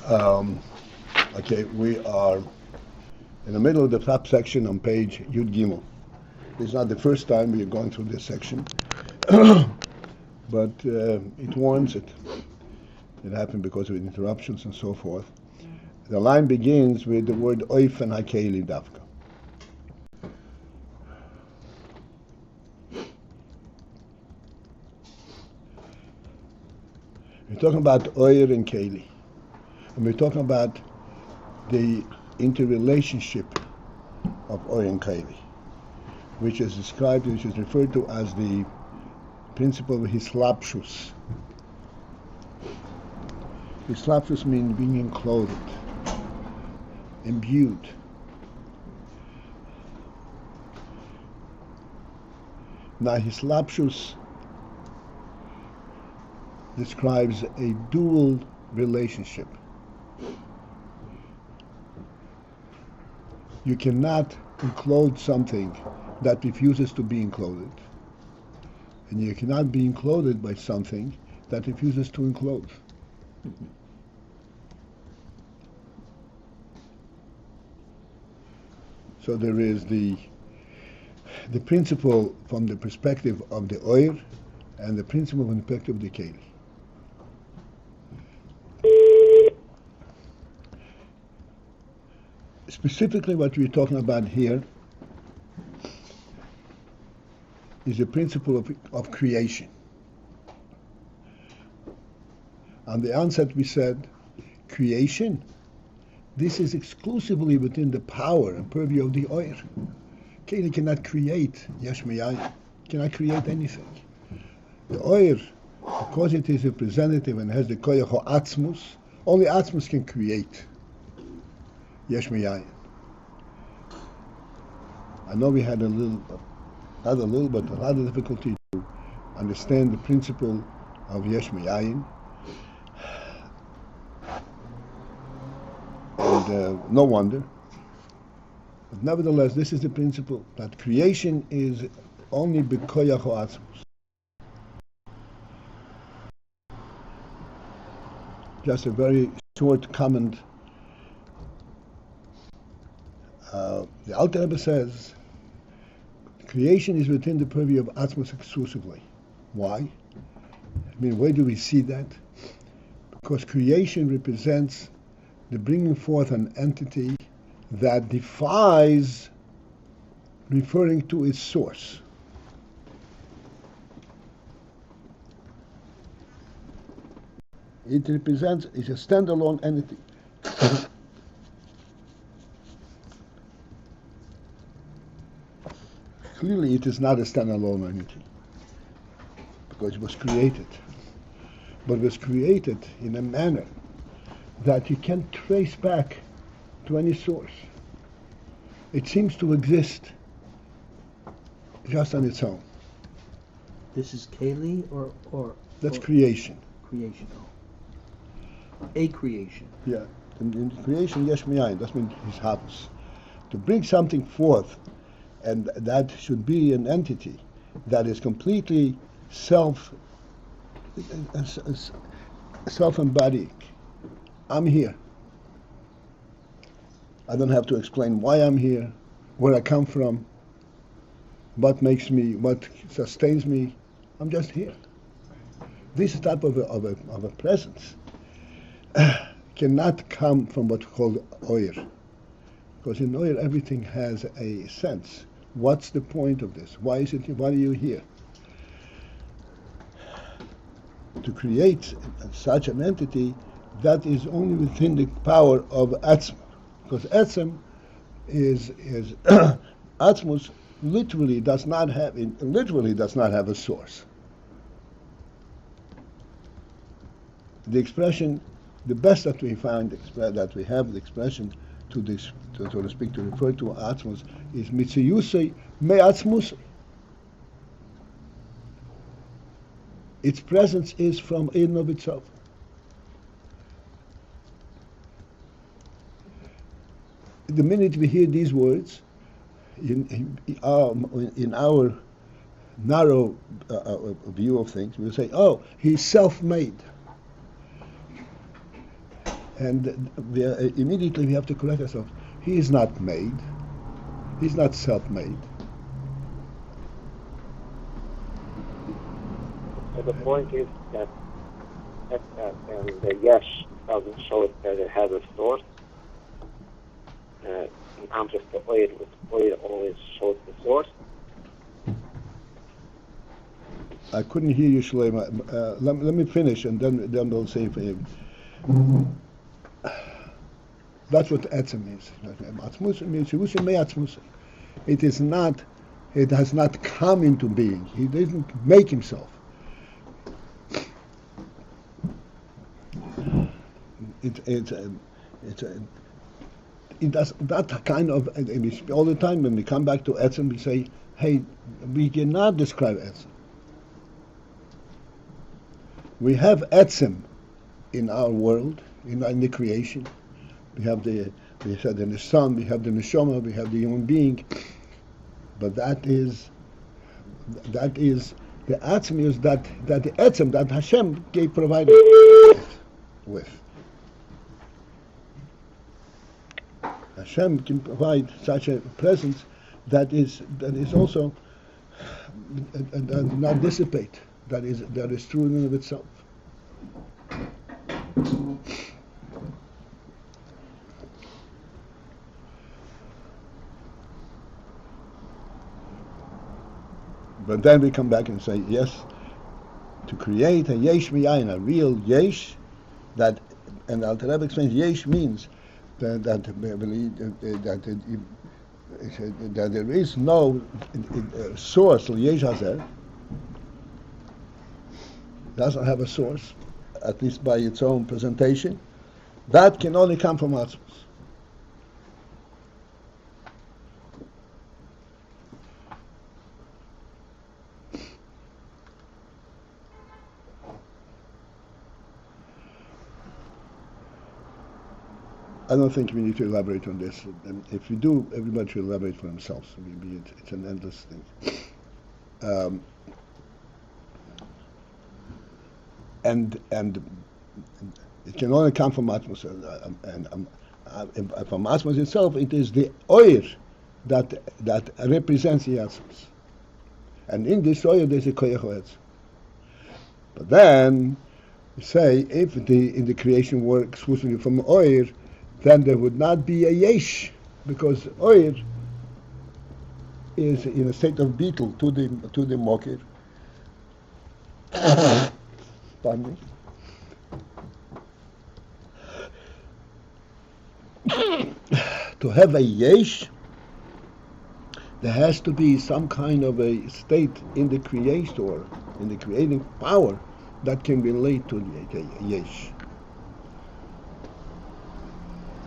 Um, okay, we are in the middle of the top section on page Yud Gimel. It's not the first time we are going through this section, but it warrants it. It happened because of interruptions and so forth. The line begins with the word ofen hakeili dafka. We're talking about oyer and keili, and we're talking about the interrelationship of oyer and keili, which is described, which is referred to as the principle of hislapshus. Hislapshus means being enclothed, imbued. Now, hislapshus describes a dual relationship. You cannot enclose something that refuses to be enclosed, and you cannot be enclosed by something that refuses to enclose. So there is the principle from the perspective of the oyer and the principle from the perspective of the keili. Specifically, what we're talking about here is the principle of creation. On the onset, we said creation. This is exclusively within the power and purview of the oyer. Keili cannot create yesh, cannot create anything. The oyer, because it is representative and has the koyach atzmus, only atzmus can create yesh. I know we had not a little, but a lot of difficulty to understand the principle of yesh Ayin. And no wonder. But nevertheless, this is the principle that creation is only b'koyach ha'atzmus. Just a very short comment. The Alter Rebbe says creation is within the purview of atzmus exclusively. Why? I mean, where do we see that? Because creation represents the bringing forth an entity that defies referring to its source. It represents, it's a standalone entity. Clearly it is not a standalone entity because it was created. But it was created in a manner that you can't trace back to any source. It seems to exist just on its own. This is keili or that's creation. Creation. A creation. Yeah. In creation, yesh mi'ayin, that means his habits. To bring something forth, and that should be an entity that is completely self-embodying. I'm here. I don't have to explain why I'm here, where I come from, what makes me, what sustains me. I'm just here. This type of a presence cannot come from what's called oyer, because in oyer everything has a sense. What's the point of this? Why is it? Why are you here? To create such an entity, that is only within the power of Atzma, because Etzem is Atzmus literally does not have a source. The expression, the best that we found that we have the expression to this, so to speak, to refer to Atzmus is mitziyusei me'atzmus. Its presence is from in of itself. The minute we hear these words, in our narrow view of things, we'll say, oh, he's self-made. And immediately we have to correct ourselves. He is not made. He's not self-made. So the point is that the yesh doesn't show it that it has a source. In contrast to oil, oil always shows the source. I couldn't hear you, Shlomo. Let me finish, and then we'll say for him. That's what etzem is. It is not. It has not come into being. He didn't make himself. It does that kind of. All the time when we come back to etzem, we say, "Hey, we cannot describe etzem. We have etzem in our world, in the creation. We have the Nissan, we have the neshama, we have the human being. But that is the etzem is that the etzem that Hashem provided with. Hashem can provide such a presence that is also not dissipate. That is true in and of itself. But then we come back and say, yes, to create a yesh miyayin, a real yesh, that, and Alter Rebbe explains, yesh means that there is no source, yesh hazer, doesn't have a source, at least by its own presentation, that can only come from Atzmos. I don't think we need to elaborate on this. And if we do, everybody should elaborate for themselves. Maybe it's an endless thing. And it can only come from Atmos. And from Atmos itself, it is the oil that represents the Atmos. And in this oil, there's a koyach oetz. But then, say, if in the creation work exclusively from oil, then there would not be a yesh, because oil is in a state of beetle to the mokir. Pardon me. To have a yesh, there has to be some kind of a state in the creator, in the creating power, that can relate to the yesh.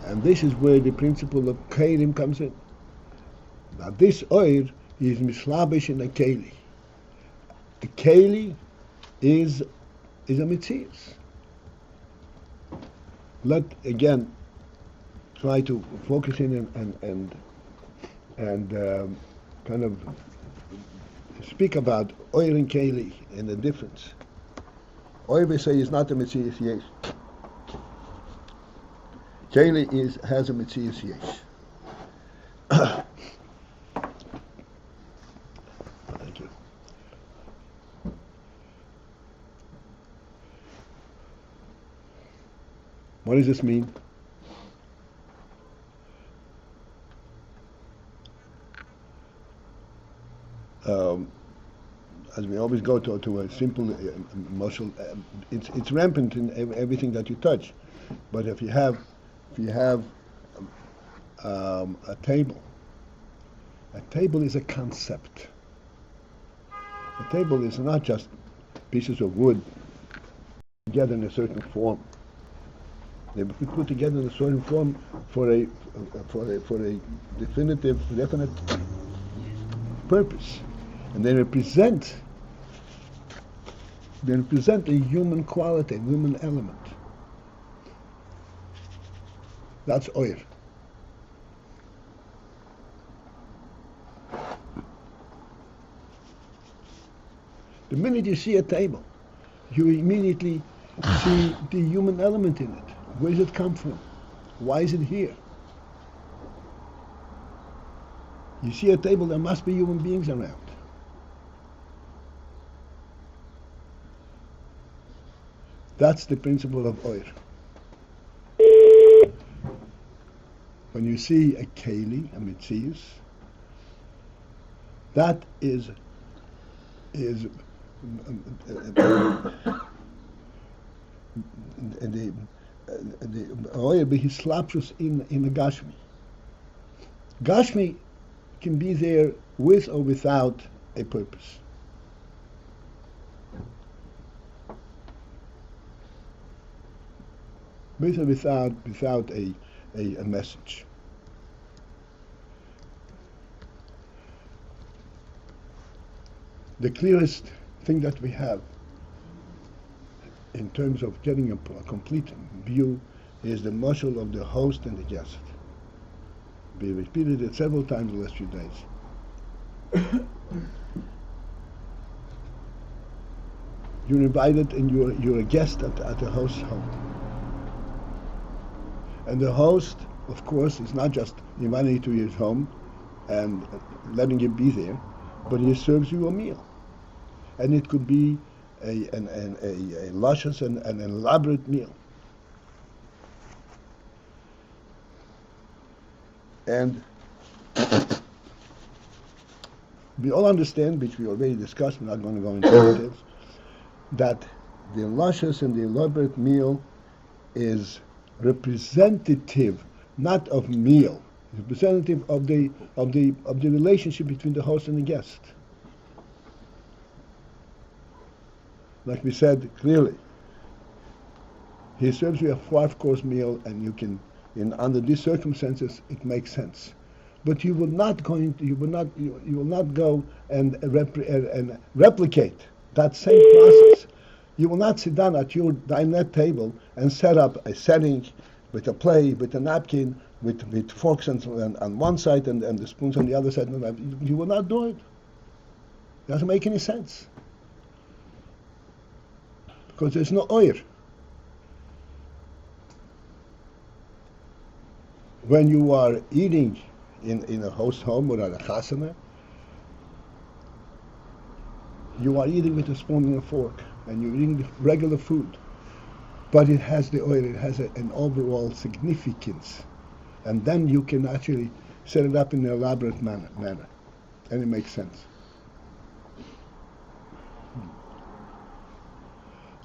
And this is where the principle of hakeili comes in. Now this oil is mislabish in a hakeili. A hakeili is a mitzias. Let again try to focus in and kind of speak about oil and hakeili and the difference. Oil, we say, is not a mitzias yesh. Hakeili has a mitzias yesh. Thank you. What does this mean? As we always go to a simple muscle, it's rampant in everything that you touch. But if you have a table is a concept. A table is not just pieces of wood together in a certain form. They be put together in a certain form for a definite purpose, and they represent a human quality, a human element. That's oil. The minute you see a table, you immediately see the human element in it. Where does it come from? Why is it here? You see a table, there must be human beings around. That's the principle of oir. When you see a hakeili, a mitzius, that is the oir behislapshus in the gashmi. Gashmi can be there with or without a purpose. With or without a message. The clearest thing that we have in terms of getting a complete view is the muscle of the host and the guest. We repeated it several times the last few days. You're invited and you're a guest at the host's home. And the host, of course, is not just inviting you to his home and letting you be there, but he serves you a meal. And it could be a luscious and an elaborate meal. And we all understand, which we already discussed, we're not going to go into details, that the luscious and the elaborate meal is representative, not of meal, representative of the relationship between the host and the guest. Like we said clearly, he serves you a 5-course meal, and you can, under these circumstances, it makes sense. But you will not go and replicate that same process. You will not sit down at your dinette table and set up a setting with a plate, with a napkin, with forks on one side and the spoons on the other side. You will not do it. It doesn't make any sense. Because there's no oir. When you are eating in a host home or at a chasana, you are eating with a spoon and a fork, and you're eating regular food. But it has the oil, it has an overall significance. And then you can actually set it up in an elaborate manner. And it makes sense.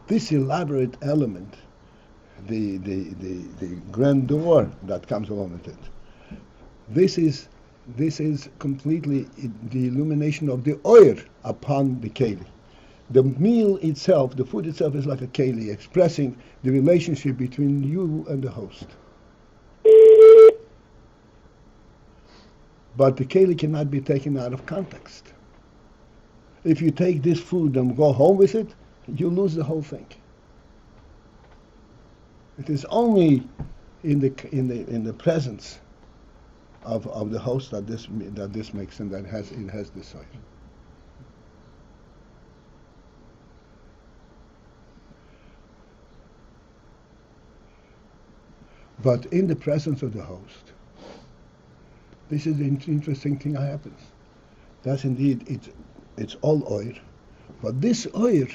This elaborate element, the grandeur that comes along with it, this is completely the illumination of the oil upon the hakeili. The meal itself, the food itself, is like a hakeili, expressing the relationship between you and the host. But the hakeili cannot be taken out of context. If you take this food and go home with it, you lose the whole thing. It is only in the presence of the host that this makes sense, that it has this oil. But in the presence of the host, this is the interesting thing that happens. That's indeed, it's all oil, but this oil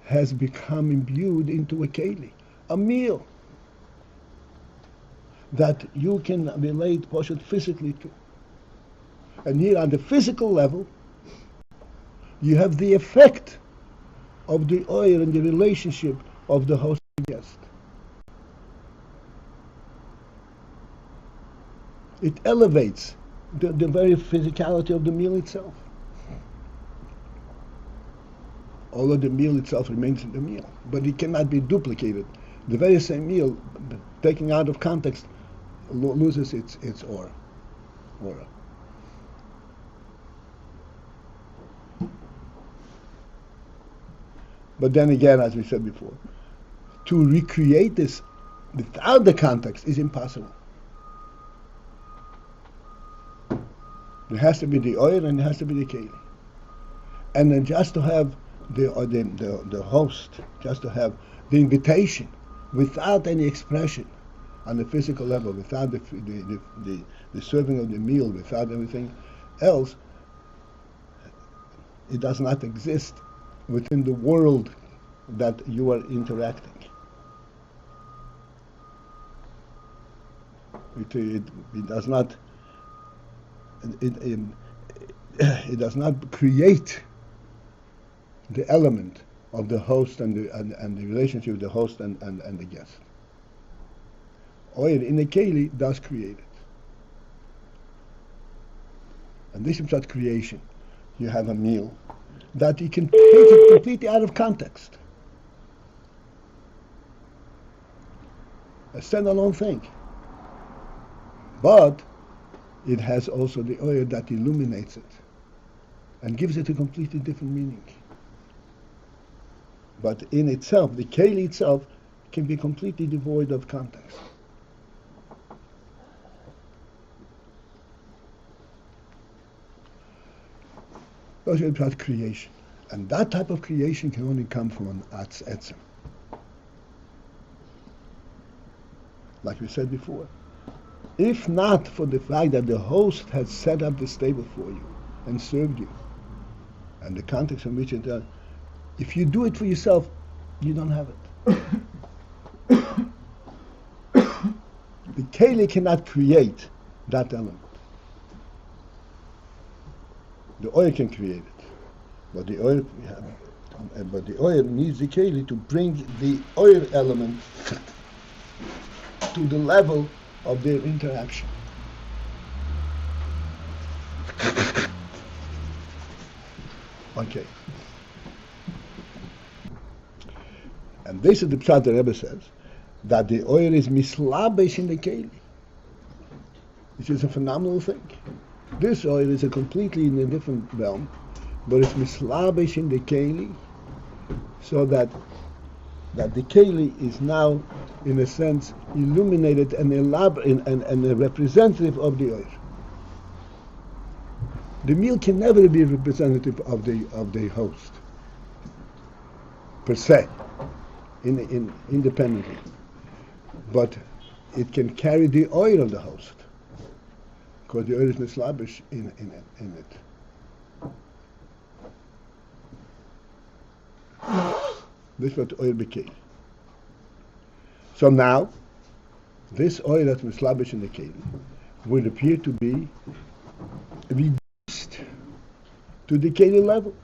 has become imbued into a hakeili, a meal that you can relate physically to. And here on the physical level, you have the effect of the oil and the relationship of the host and guest. It elevates the very physicality of the meal itself. Although the meal itself remains the meal, but it cannot be duplicated. The very same meal, taken out of context, loses its aura. But then again, as we said before, to recreate this without the context is impossible. There has to be the oil and there has to be the hakeili. And then just to have the host, just to have the invitation without any expression, on the physical level, without the serving of the meal, without everything else, it does not exist within the world that you are interacting. It does not. It does not create the element of the host and the relationship with the host and the guest. Oil in a hakeili does create it. And this is not creation. You have a meal that you can take it completely out of context. A standalone thing. But it has also the oil that illuminates it and gives it a completely different meaning. But in itself, the hakeili itself can be completely devoid of context. Those are about creation. And that type of creation can only come from an etzem. Like we said before. If not for the fact that the host has set up this table for you and served you, and the context in which it does, if you do it for yourself, you don't have it. The hakeili cannot create that element. The oil can create it, but the oil needs the hakeili to bring the oil element to the level of their interaction. Okay. And this is the pshat the Rebbe says, that the oil is mislabesh in the hakeili, which is a phenomenal thing. This oil is completely in a different realm, but it's mislabesh in the hakeili, so that the hakeili is now, in a sense, illuminated and elaborate and a representative of the oil. The meal can never be representative of the host, per se, independently. But it can carry the oil of the host, because the oil is mislabesh in it. This is what oil became. So now, this oil that's mislabesh in the hakeili would appear to be reduced to the hakeili level.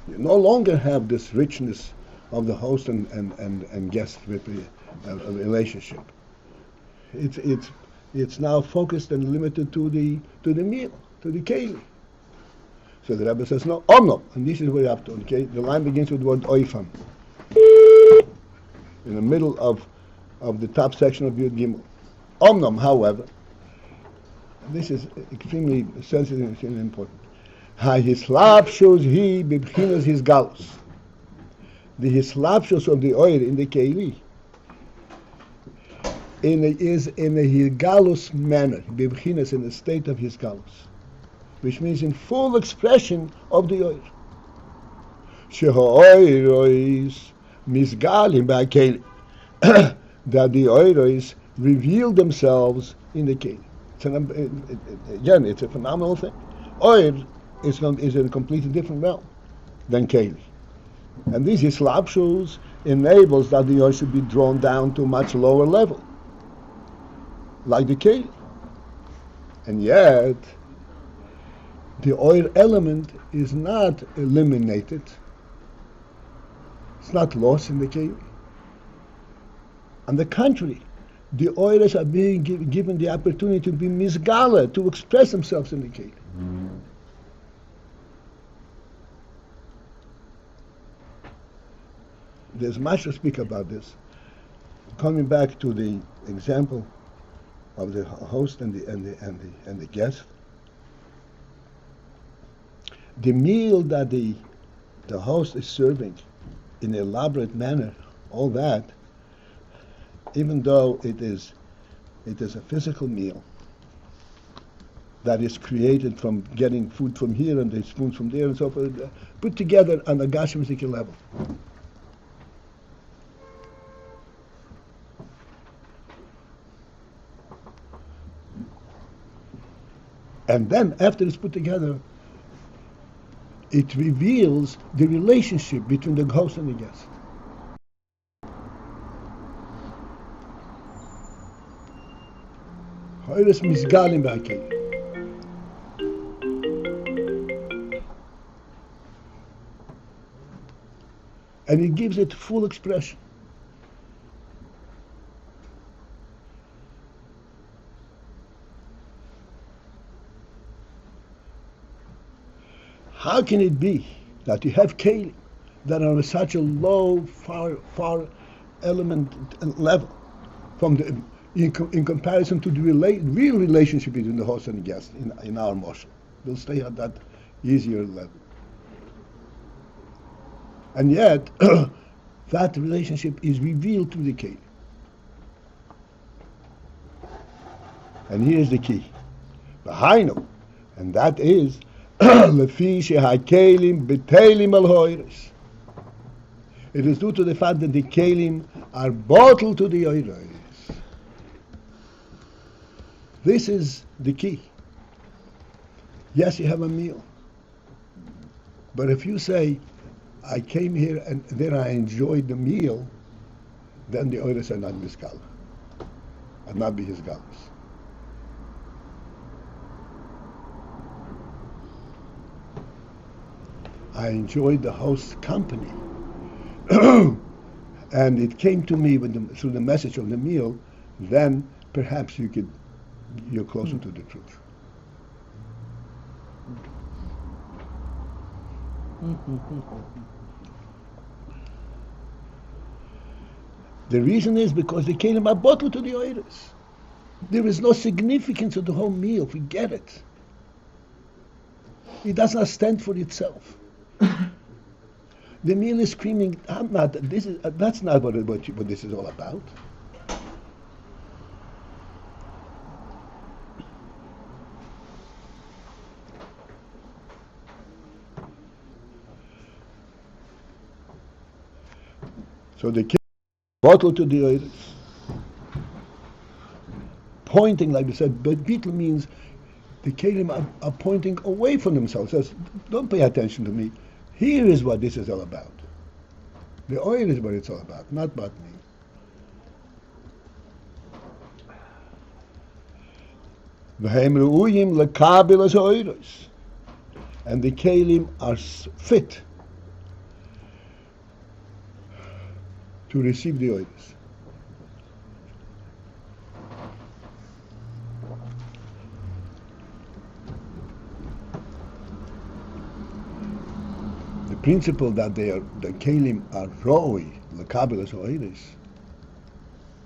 You no longer have this richness of the host and guest relationship. It's now focused and limited to the meal, to the hakeili. So the Rebbe says, no, omnom, and this is where you have to, okay? The line begins with the word ofen. In the middle of the top section of Yud Gimel. Omnom, however, this is extremely sensitive and extremely important. Ha-hislapshus hi bibchinas his galus. The hislapshus of the oil in the hakeili is in a hirgalus manner, bibchinas, in the state of his galus, which means in full expression of the oil. Shehoirois misgalim ba'hakeili, that the oiros reveal themselves in the hakeili. Again, it's a phenomenal thing. Oil is in a completely different realm than hakeili. And these hislapshus enables that the oil should be drawn down to a much lower level, like the hakeili. And yet, the oil element is not eliminated. It's not lost in the hakeili. On the contrary, the oilers are being given the opportunity to be misgala, to express themselves in the hakeili. There's much to speak about this. Coming back to the example of the host and the guest, the meal that the host is serving in an elaborate manner, all that, even though it is a physical meal that is created from getting food from here and the spoons from there and so forth, put together on a gashmic level. And then, after it's put together, it reveals the relationship between the host and the guest. Hoyres misgalim b'hakeili. And it gives it full expression. How can it be that you have kelim that are at such a low, far element level from the in comparison to the real relationship between the host and the guest in our motion? We'll stay at that easier level. And yet, that relationship is revealed through the kelim. And here's the key. V'hainu, and that is lefi shehakelim b'telim al hoyres. It is due to the fact that the kelim are bottled to the hoyres. This is the key. Yes, you have a meal. But if you say, I came here and then I enjoyed the meal, then the others are not miskal, and not be his galus. I enjoyed the host's company, and it came to me through the message of the meal. Then perhaps you're closer to the truth. The reason is because the kelim are bottled to the oiris. There is no significance of the whole meal. Forget it. It does not stand for itself. The meal is screaming, "I'm not. This is. That's not what this is all about." So the kelim bottled to the oiris, pointing, like we said, but beetle means the kelim are pointing away from themselves. Says, don't pay attention to me. Here is what this is all about. The oil is what it's all about, not about me. And the kelim are fit to receive the oils. The principle that the kelim are roi, lekabelas oilis,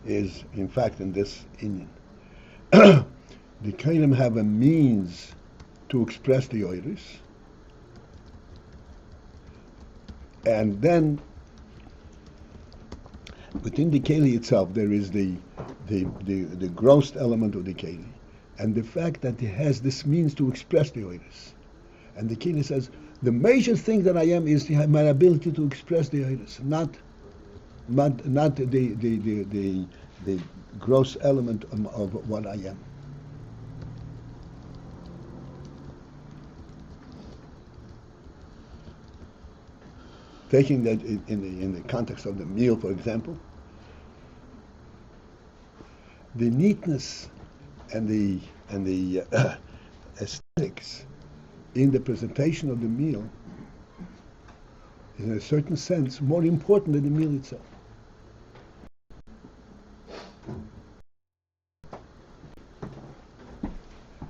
is in fact in this Inyan. The kelim have a means to express the oilis, and then within the keli itself there is the gross element of the keli, and the fact that it has this means to express the oilis. And the keli says, the major thing that I am is my ability to express the oilis, not the gross element of what I am. Taking that in the context of the meal, for example, the neatness and the aesthetics in the presentation of the meal is, in a certain sense, more important than the meal itself.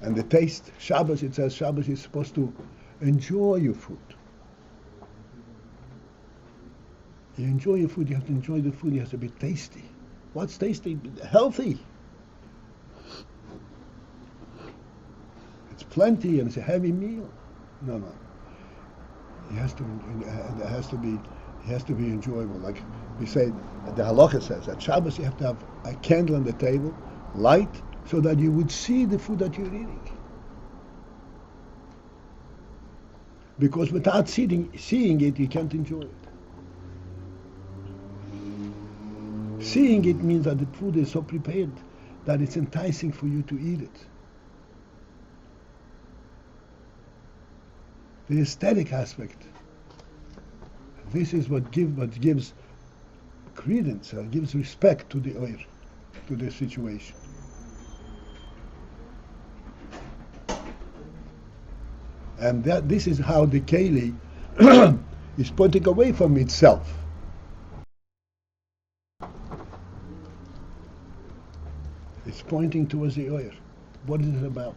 And the taste, Shabbos, it says Shabbos is supposed to enjoy your food. You enjoy your food, you have to enjoy the food, it has to be tasty. What's tasty? Healthy. It's plenty and it's a heavy meal. No. It has to be enjoyable. Like we say, the halacha says, at Shabbos you have to have a candle on the table, light, so that you would see the food that you're eating. Because without seeing it, you can't enjoy it. Seeing it means that the food is so prepared that it's enticing for you to eat it. the aesthetic aspect. This is what gives credence, gives respect to the oir, to the situation. And this is how the hakeili is putting away from itself. It's pointing towards the oir. What is it about?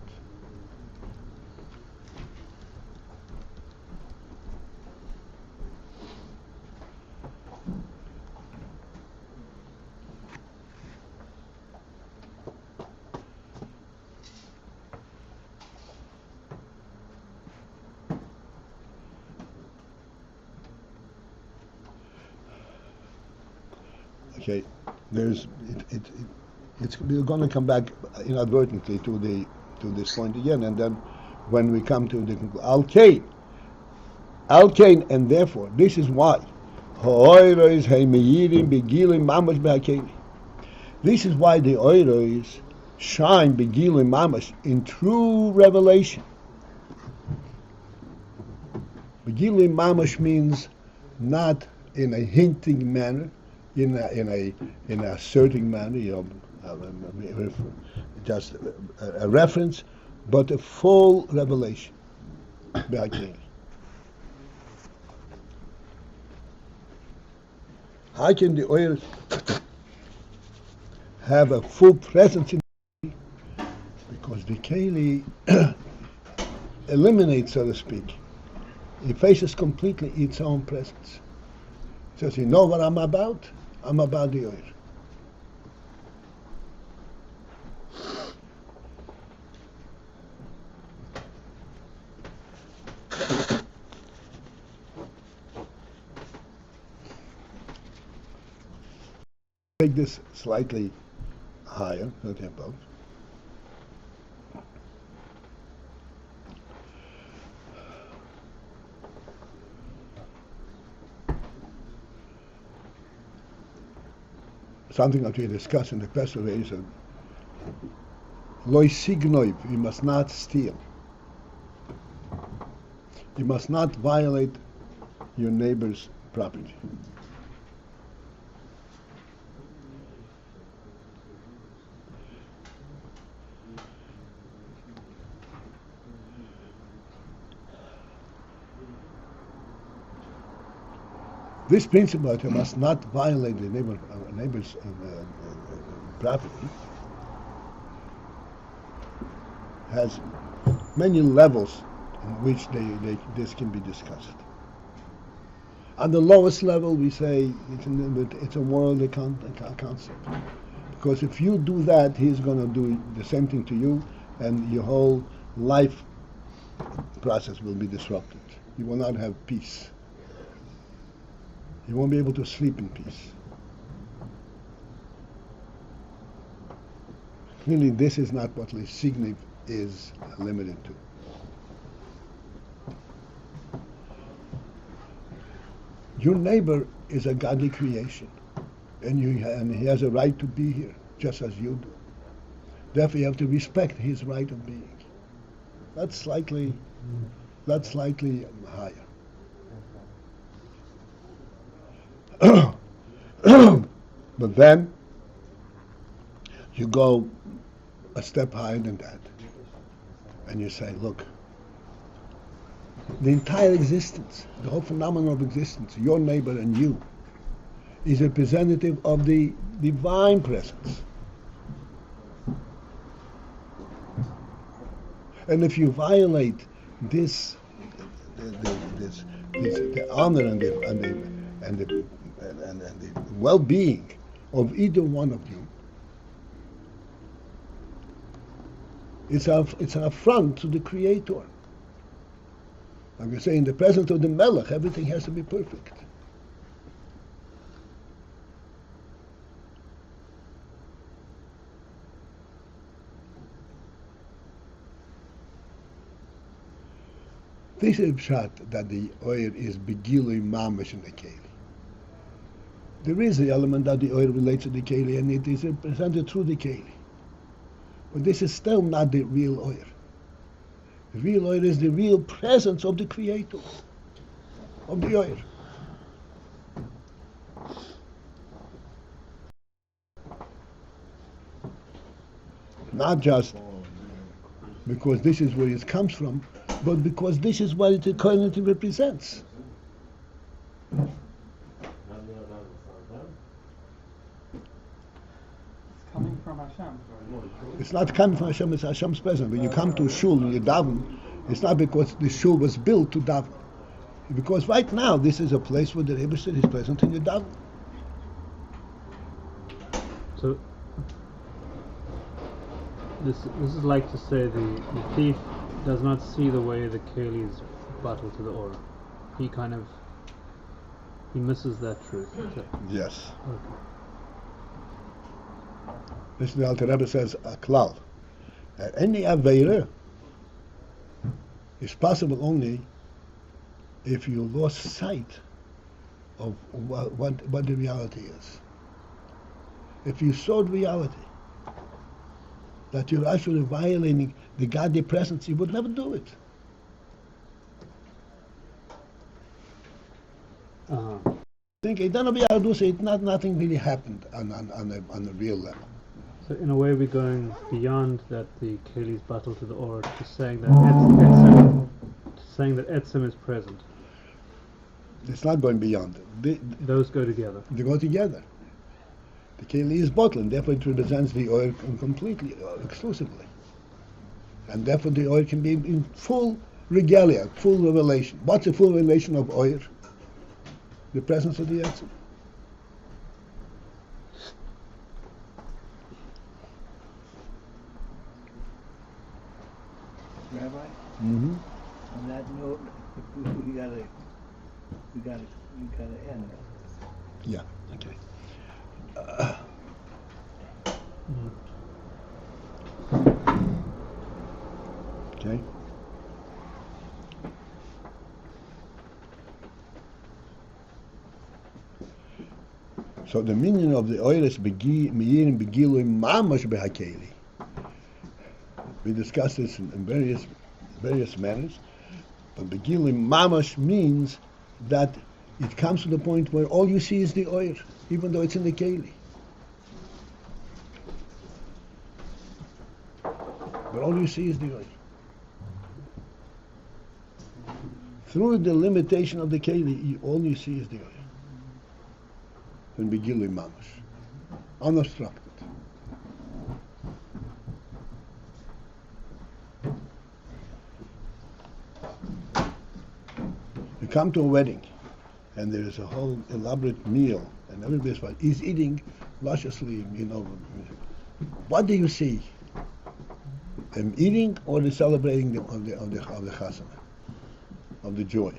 Okay, we're going to come back inadvertently to this point again, and then when we come to the conclusion, Alkain, and therefore this is why this is why the oiros shine begilim mamash in true revelation. Begilim mamash means not in a hinting manner, in a asserting manner, just a reference, but a full revelation. How can the oil have a full presence in the hakeili? Because the hakeili eliminates, so to speak. It faces completely its own presence. It says, you know what I'm about? I'm about the oil. Take this slightly higher, the tempo. Something that we discussed in the past is loy signoiv, you must not steal. You must not violate your neighbor's property. This principle that you must not violate the neighbor's property has many levels in which this can be discussed. On the lowest level, we say it's a worldly concept. Because if you do that, he's going to do the same thing to you, and your whole life process will be disrupted. You will not have peace. You won't be able to sleep in peace. Clearly, this is not what Signiv is limited to. Your neighbor is a godly creation, and he has a right to be here, just as you do. Therefore, you have to respect his right of being. That's slightly higher. But then you go a step higher than that, and you say, look, the entire existence, the whole phenomenon of existence, your neighbor and you, is a representative of the divine presence. And if you violate this, the honor and the well-being of either one of you, it's an affront to the Creator. Like we say, in the presence of the Melech, everything has to be perfect. This is pshat that the oil is begilui mamash in the hakeili. There is the element that the oil relates to the hakeili, and it is presented through the hakeili. But this is still not the real oil. The real oil is the real presence of the Creator, of the oil. Not just because this is where it comes from, but because this is what it currently represents. Coming from Hashem. It's not coming from Hashem, it's Hashem's presence. When you come to a shul and you daven, it's not because the shul was built to daven. Because right now, this is a place where the Rebbe is present in the daven. So this is like to say the thief does not see the way the hakeili is battle to the aura. He misses that truth. Yes. Okay. This is the Alter Rebbe says, a klal. Any aveira is possible only if you lost sight of what the reality is. If you saw the reality, that you're actually violating the godly presence, you would never do it. Think it don't be able to say nothing really happened on a real level. So in a way we're going beyond that the hakeili's battle to the aura to saying that Etzem is present. It's not going beyond it. Those go together. They go together. The hakeili is bottle, and therefore it represents the oil completely, exclusively. And therefore the oil can be in full regalia, full revelation. What's the full revelation of oil? The presence of the Etzem. Rabbi, Mm-hmm. on that note, we gotta end. Yeah. Okay. Okay. So the meaning of the oil is me'irin begilui mamash behakeili. We discussed this in various manners, but begilui mamash means that it comes to the point where all you see is the oil, even though it's in the hakeili. But all you see is the oil. Through the limitation of the hakeili, all you see is the oil. And begilui mamash, unobstructed. You come to a wedding, and there is a whole elaborate meal, and everybody's fine. He's eating lusciously, What do you see? Them eating or the celebrating of the chasana, of the joy?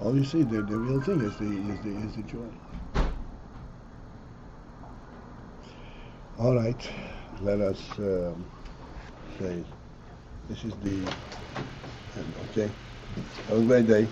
All you see, the real thing is the joy. All right, let us say this is the end. Okay, have a great day.